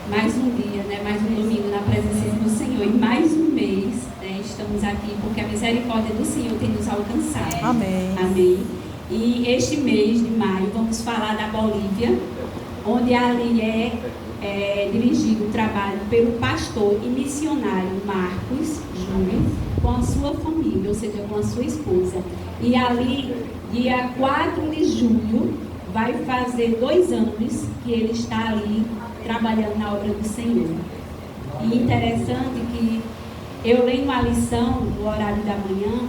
mais um dia, né? Mais um domingo na presença do Senhor e mais um mês, né? Estamos aqui porque a misericórdia do Senhor tem nos alcançado. Amém. Amém. E este mês de maio vamos falar da Bolívia, onde ali é dirigido o trabalho pelo pastor e missionário Marcos Júnior com a sua família, ou seja, com a sua esposa. E ali, dia 4 de julho, vai fazer 2 anos que ele está ali trabalhando na obra do Senhor. E interessante que eu leio uma lição no horário da manhã,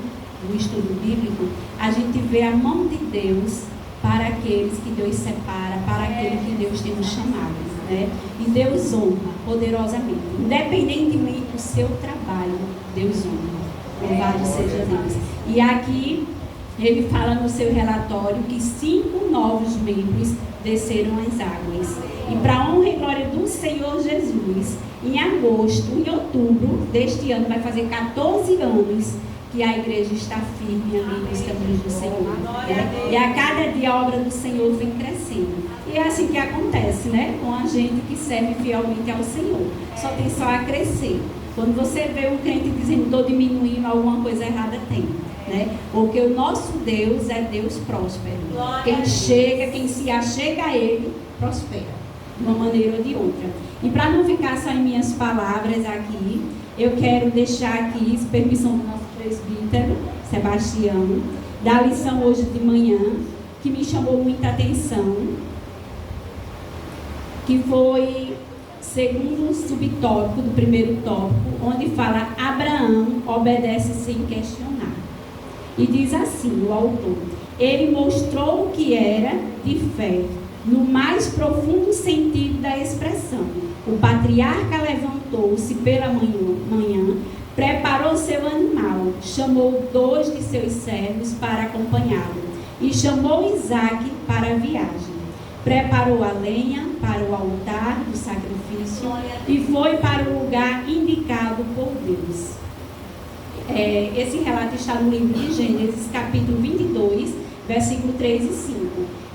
no estudo bíblico, a gente vê a mão de Deus para aqueles que Deus separa, para aqueles que Deus tem nos chamado, né? E Deus honra poderosamente, independentemente do seu trabalho, Deus honra. Louvado seja Deus. E aqui ele fala no seu relatório que 5 novos membros desceram as águas. E para a honra e glória do Senhor Jesus, em agosto, em outubro deste ano, vai fazer 14 anos que a igreja está firme ali nos caminhos do Senhor. Né? E a cada dia a obra do Senhor vem crescendo. E é assim que acontece, né? Com a gente que serve fielmente ao Senhor. Só tem só a crescer. Quando você vê um crente dizendo, estou diminuindo, alguma coisa errada tem. Né? Porque o nosso Deus é Deus próspero. Quem se achega a Ele, prospera. De uma maneira ou de outra. E para não ficar só em minhas palavras aqui, eu quero deixar aqui, permissão do nosso presbítero, Sebastião, da lição hoje de manhã, que me chamou muita atenção, que foi segundo subtópico do primeiro tópico, onde fala Abraão obedece sem questionar. E diz assim o autor: ele mostrou o que era de fé, no mais profundo sentido da expressão. O patriarca levantou-se pela manhã, preparou seu animal, chamou 2 de seus servos para acompanhá-lo e chamou Isaque para a viagem. Preparou a lenha para o altar do sacrifício e foi para o lugar indicado por Deus. Esse relato está no livro de Gênesis, capítulo 22, versículo 3 e 5.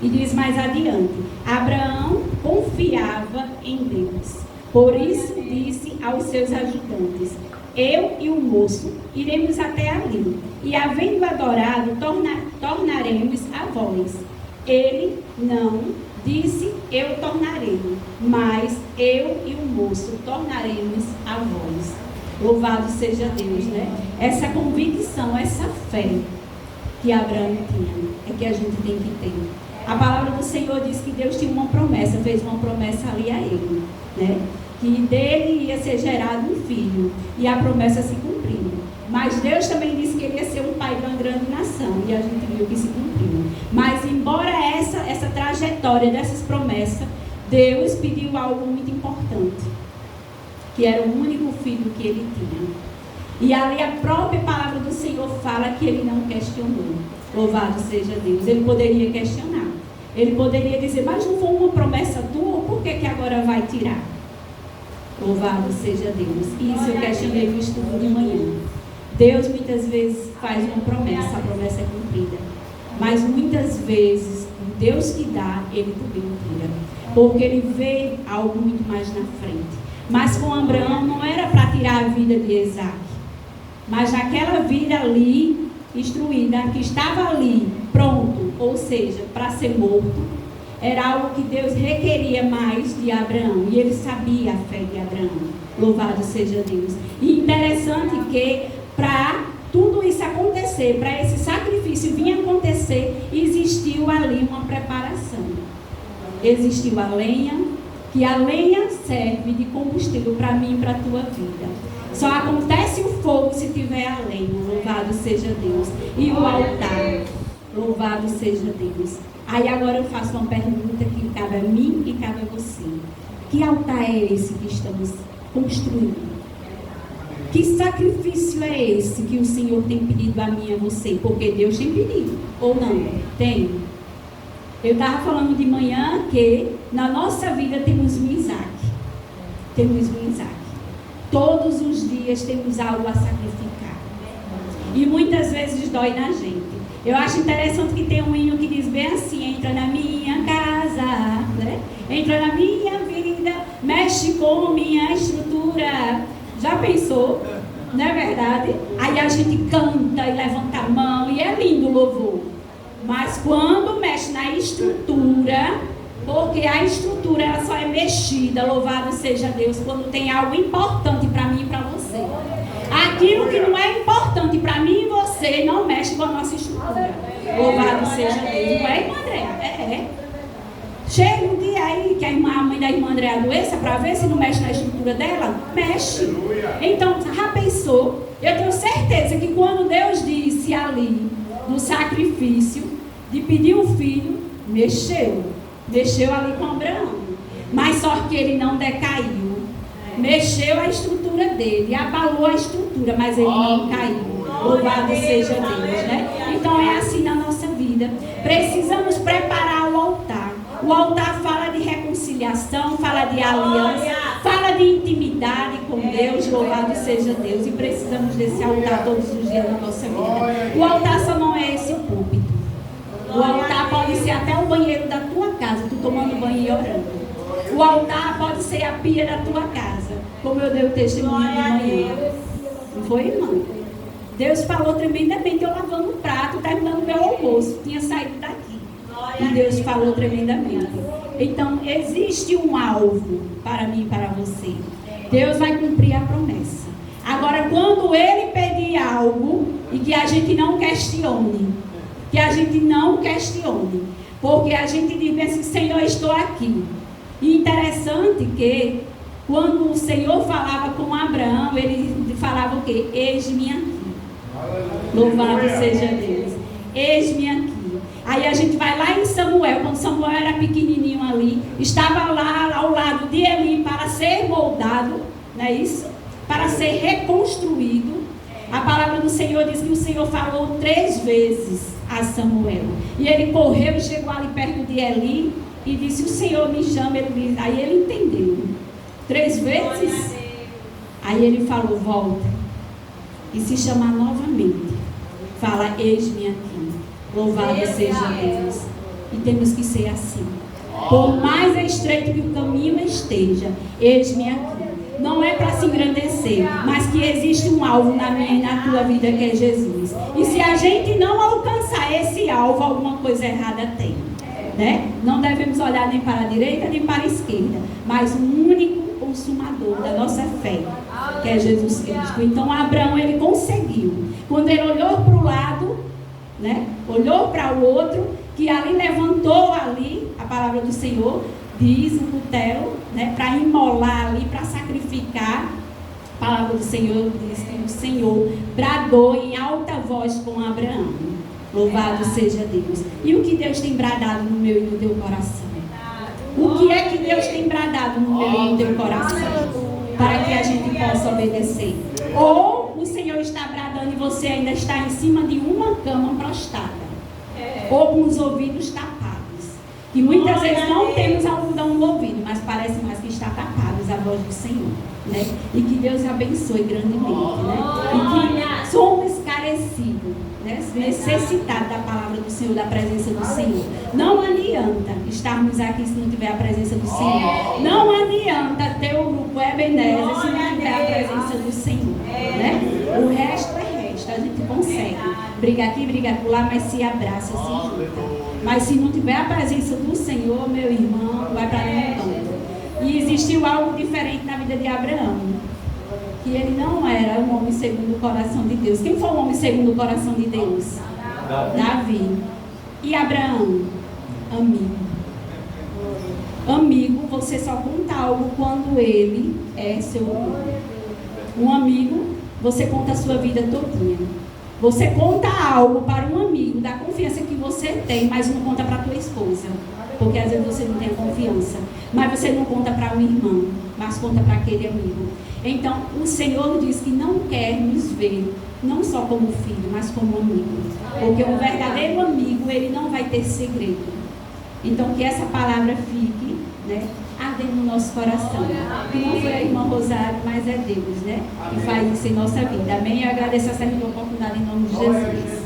E diz mais adiante: Abraão confiava em Deus. Por isso disse aos seus ajudantes: eu e o moço iremos até ali, e havendo adorado, tornaremos a vós. Ele não disse: eu tornarei, mas eu e o moço tornaremos a vós. Louvado seja Deus, né? Essa convicção, essa fé que Abraão tinha, é que a gente tem que ter. A palavra do Senhor diz que Deus tinha uma promessa, fez uma promessa ali a ele, né? Que dele ia ser gerado um filho, e a promessa se cumpriu. Mas Deus também disse que ele ia ser um pai de uma grande nação, e a gente viu que se cumpriu. Mas embora essa trajetória dessas promessas, Deus pediu algo muito importante, que era o único filho que ele tinha. E ali a própria palavra do Senhor fala que ele não questionou. Louvado seja Deus. Ele poderia questionar. Ele poderia dizer: mas não foi uma promessa tua, por que agora vai tirar? Louvado seja Deus. Isso eu questionei no estudo de manhã. Deus muitas vezes faz uma promessa, a promessa é cumprida. Mas muitas vezes, o Deus que dá, ele também tira. Porque ele vê algo muito mais na frente. Mas com Abraão não era para tirar a vida de Isaque. Mas naquela vida ali, instruída, que estava ali, pronto, ou seja, para ser morto, era algo que Deus requeria mais de Abraão. E ele sabia a fé de Abraão. Louvado seja Deus. E interessante que para tudo isso acontecer, para esse sacrifício vir acontecer, existiu ali uma preparação. Existiu a lenha, que a lenha serve de combustível para mim e para a tua vida. Só acontece o fogo se tiver a lenha. Louvado seja Deus. E o altar. Louvado seja Deus. Aí agora eu faço uma pergunta que cabe a mim e cabe a você. Que altar é esse que estamos construindo? Que sacrifício é esse que o Senhor tem pedido a mim e a você? Porque Deus tem pedido. Ou não? Tem. Eu estava falando de manhã que na nossa vida temos um Isaque. Temos um Isaque. Todos os dias temos algo a sacrificar. E muitas vezes dói na gente. Eu acho interessante que tem um hino que diz bem assim: entra na minha casa, né? Entra na minha vida, mexe come a estrutura. Já pensou? Não é verdade? Aí a gente canta e levanta a mão e é lindo o louvor. Mas quando mexe na estrutura, porque a estrutura ela só é mexida, louvado seja Deus, quando tem algo importante para mim e para você. Aquilo que não é importante para mim e você não mexe com a nossa estrutura. Louvado seja Deus. Não é, irmã Andréa? É. Chega um dia aí que a mãe da irmã Andréa adoeça para ver se não mexe na estrutura dela. Mexe. Então, já pensou? Eu tenho certeza que quando Deus disse ali no sacrifício de pedir um filho, mexeu ali com Abraão, mas só que ele não decaiu, mexeu a estrutura dele, abalou a estrutura, mas ele não caiu. Louvado seja Deus, né? Então é assim na nossa vida. Precisamos preparar o altar. O altar fala de reconciliação, fala de aliança, fala de intimidade com Deus. Louvado seja Deus. E precisamos desse altar todos os dias da nossa vida. O altar só não é esse púlpito. O altar pode ser até o banheiro da tua casa, tu tomando banho e orando. O altar pode ser a pia da tua casa, como eu dei o testemunho de manhã. Não foi, irmão? Deus falou tremendamente, eu lavando o prato, terminando meu almoço, tinha saído daqui. E Deus falou tremendamente. Então, existe um alvo para mim e para você. Deus vai cumprir a promessa. Agora, quando Ele pedir algo, e que a gente não questione, porque a gente diz assim, Senhor, estou aqui. E interessante que, quando o Senhor falava com Abraão, ele falava o quê? Eis-me aqui. Louvado seja Deus. Eis-me aqui. Aí a gente vai lá em Samuel, quando Samuel era pequenininho ali, estava lá ao lado de Eli para ser moldado, não é isso? Para ser reconstruído. A palavra do Senhor diz que o Senhor falou 3 vezes a Samuel. E ele correu e chegou ali perto de Eli e disse, o Senhor me chama. Aí ele entendeu. 3 vezes. Aí ele falou, volta. E se chamar novamente, fala, eis-me aqui. Louvado seja Deus. E temos que ser assim. Por mais estreito que o caminho esteja, eis-me aqui. Não é para se engrandecer, mas que existe um alvo na minha e na tua vida, que é Jesus. E se a gente não alcançar esse alvo, alguma coisa errada tem, né? Não devemos olhar nem para a direita nem para a esquerda, mas o único consumador da nossa fé, que é Jesus Cristo. Então Abraão, ele conseguiu. Quando ele olhou para o lado, né? Olhou para o outro, que ali levantou ali a palavra do Senhor, diz o cutelo, né? Para imolar ali, para sacrificar. A palavra do Senhor diz que o Senhor bradou em alta voz com Abraão. Louvado seja Deus. E o que Deus tem bradado no meu e no teu coração? O que é que Deus tem bradado no meu e no teu coração? Para que a gente possa obedecer. Ou o Senhor está bradando e você ainda está em cima de uma cama prostrada. Ou com os ouvidos tapados. E muitas vezes não temos algodão no ouvido, mas parece mais que está tapados a voz do Senhor, né? E que Deus abençoe grandemente, né? E que somos carecidos, né? Necessitados da palavra do Senhor, da presença do Senhor. Não adianta estarmos aqui se não tiver a presença do Senhor. Não adianta ter o grupo Ebenezer se não tiver a presença do Senhor, né? O resto é resto, a gente consegue. Briga aqui, briga lá, mas se abraça, se junta. Mas se não tiver a presença do Senhor, meu irmão, vai para nenhum canto. E existiu algo diferente na vida de Abraão. Que ele não era um homem segundo o coração de Deus. Quem foi um homem segundo o coração de Deus? Davi. E Abraão? Amigo. Amigo, você só conta algo quando ele é seu amigo. Um amigo, você conta a sua vida todinha. Você conta algo para um amigo da confiança que você tem, mas não conta para a tua esposa. Porque às vezes você não tem confiança. Mas você não conta para um irmão, mas conta para aquele amigo. Então, o Senhor diz que não quer nos ver, não só como filho, mas como amigo. Porque um verdadeiro amigo, ele não vai ter segredo. Então, que essa palavra fique, né, ardendo no nosso coração. Que não foi a irmã Rosário, mas é Deus, né? Que faz isso em nossa vida. Amém? Eu agradeço essa oportunidade em nome de Jesus.